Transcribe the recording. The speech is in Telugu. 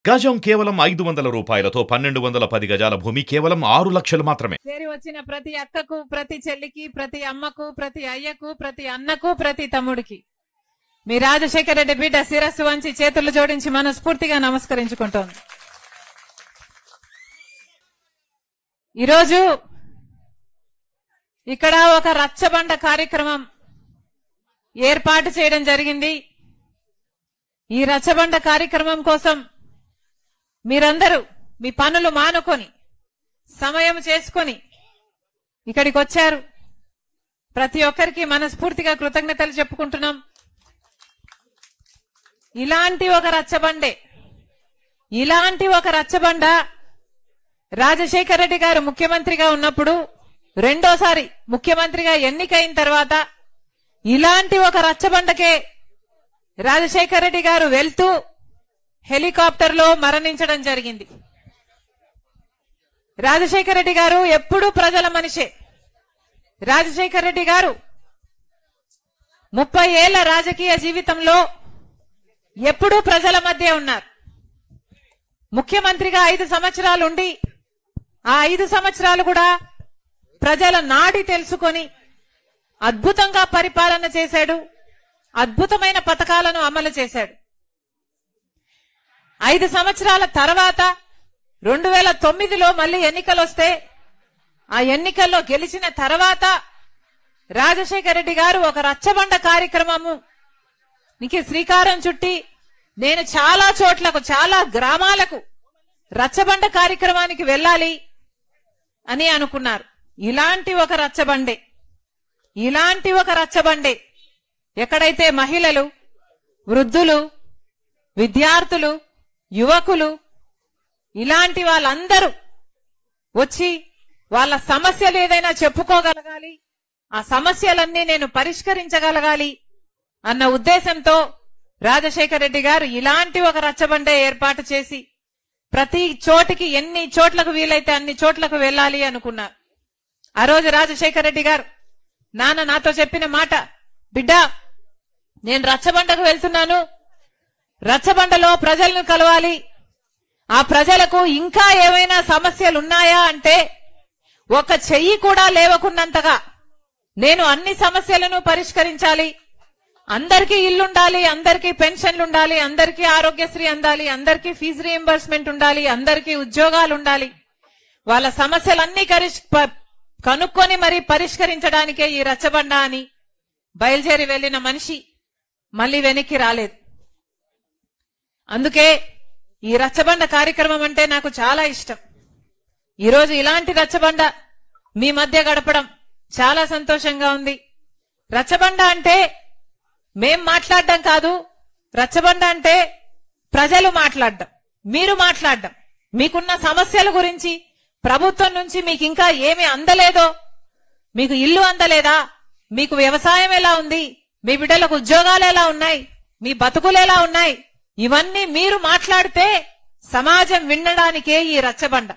గజం కేవలం 500 రూపాయలతో 1210 గజాల భూమి కేవలం 6 లక్షలు మాత్రమే. చేరి వచ్చిన ప్రతి అక్కకు, ప్రతి చెల్లికి, ప్రతి అమ్మకు, ప్రతి అయ్యకు, ప్రతి అన్నకు, ప్రతి తమ్ముడికి మీ రాజశేఖర రెడ్డి బిడ్డ శిరస్సు వంచి చేతులు జోడించి మనస్ఫూర్తిగా నమస్కరించుకుంటోంది. ఈరోజు ఇక్కడ ఒక రచ్చబండ కార్యక్రమం ఏర్పాటు చేయడం జరిగింది. ఈ రచ్చబండ కార్యక్రమం కోసం మీరందరూ మీ పనులు మానుకొని సమయం చేసుకొని ఇక్కడికి వచ్చారు. ప్రతి ఒక్కరికి మనస్ఫూర్తిగా కృతజ్ఞతలు చెప్పుకుంటున్నాం. ఇలాంటి ఒక రచ్చబండ రాజశేఖర రెడ్డి గారు ముఖ్యమంత్రిగా ఉన్నప్పుడు రెండోసారి ముఖ్యమంత్రిగా ఎన్నికైన తర్వాత ఇలాంటి ఒక రచ్చబండకే రాజశేఖర రెడ్డి గారు వెళ్తూ హెలికాప్టర్ లో మరణించడం జరిగింది. రాజశేఖర రెడ్డి గారు ఎప్పుడూ ప్రజల మనిషే. రాజశేఖర రెడ్డి గారు 30 ఏళ్ల రాజకీయ జీవితంలో ఎప్పుడూ ప్రజల మధ్య ఉన్నారు. ముఖ్యమంత్రిగా 5 సంవత్సరాలు ఉండి ఆ 5 సంవత్సరాలు కూడా ప్రజల నాడి తెలుసుకొని అద్భుతంగా పరిపాలన చేశాడు. అద్భుతమైన పథకాలను అమలు చేశాడు. 5 సంవత్సరాల తర్వాత 2009లో మళ్లీ ఎన్నికలు వస్తే ఆ ఎన్నికల్లో గెలిచిన తర్వాత రాజశేఖర రెడ్డి గారు ఒక రచ్చబండ కార్యక్రమము నీకు శ్రీకారం చుట్టి నేను చాలా చోట్లకు, చాలా గ్రామాలకు రచ్చబండ కార్యక్రమానికి వెళ్ళాలి అని అనుకున్నారు. ఇలాంటి ఒక రచ్చబండే ఎక్కడైతే మహిళలు, వృద్ధులు, విద్యార్థులు, యువకులు ఇలాంటి వాళ్ళందరూ వచ్చి వాళ్ళ సమస్యలు ఏదైనా చెప్పుకోగలగాలి, ఆ సమస్యలన్నీ నేను పరిష్కరించగలగాలి అన్న ఉద్దేశంతో రాజశేఖర రెడ్డి గారు ఇలాంటి ఒక రచ్చబండే ఏర్పాటు చేసి ప్రతి చోటికి ఎన్ని చోట్లకు వీలైతే అన్ని చోట్లకు వెళ్ళాలి అనుకున్నారు. ఆ రోజు రాజశేఖర రెడ్డి గారు నాతో చెప్పిన మాట, బిడ్డా నేను రచ్చబండకు వెళ్తున్నాను, రచ్చబండలో ప్రజలను కలవాలి, ఆ ప్రజలకు ఇంకా ఏమైనా సమస్యలు ఉన్నాయా అంటే ఒక చెయ్యి కూడా లేవకున్నంతగా నేను అన్ని సమస్యలను పరిష్కరించాలి. అందరికీ ఇల్లుండాలి, అందరికీ పెన్షన్లుండాలి, అందరికీ ఆరోగ్యశ్రీ అందాలి, అందరికీ ఫీజు రీయింబర్స్మెంట్ ఉండాలి, అందరికీ ఉద్యోగాలు ఉండాలి. వాళ్ళ సమస్యలన్నీ కనుక్కొని మరి పరిష్కరించడానికే ఈ రచ్చబండ అని బయలుదేరి వెళ్లిన మనిషి మళ్లీ వెనక్కి రాలేదు. అందుకే ఈ రచ్చబండ కార్యక్రమం అంటే నాకు చాలా ఇష్టం. ఈరోజు ఇలాంటి రచ్చబండ మీ మధ్య గడపడం చాలా సంతోషంగా ఉంది. రచ్చబండ అంటే మేం మాట్లాడడం కాదు, రచ్చబండ అంటే ప్రజలు మాట్లాడడం, మీరు మాట్లాడడం, మీకున్న సమస్యల గురించి, ప్రభుత్వం నుంచి మీకు ఇంకా ఏమి అందలేదో, మీకు ఇల్లు అందలేదా, మీకు వ్యవసాయం ఎలా ఉంది, మీ బిడ్డలకు ఉద్యోగాలు ఎలా ఉన్నాయి, మీ బతుకులు ఎలా ఉన్నాయి, ఇవన్నీ మీరు మాట్లాడితే సమాజం వినడానికే ఈ రచ్చబండ.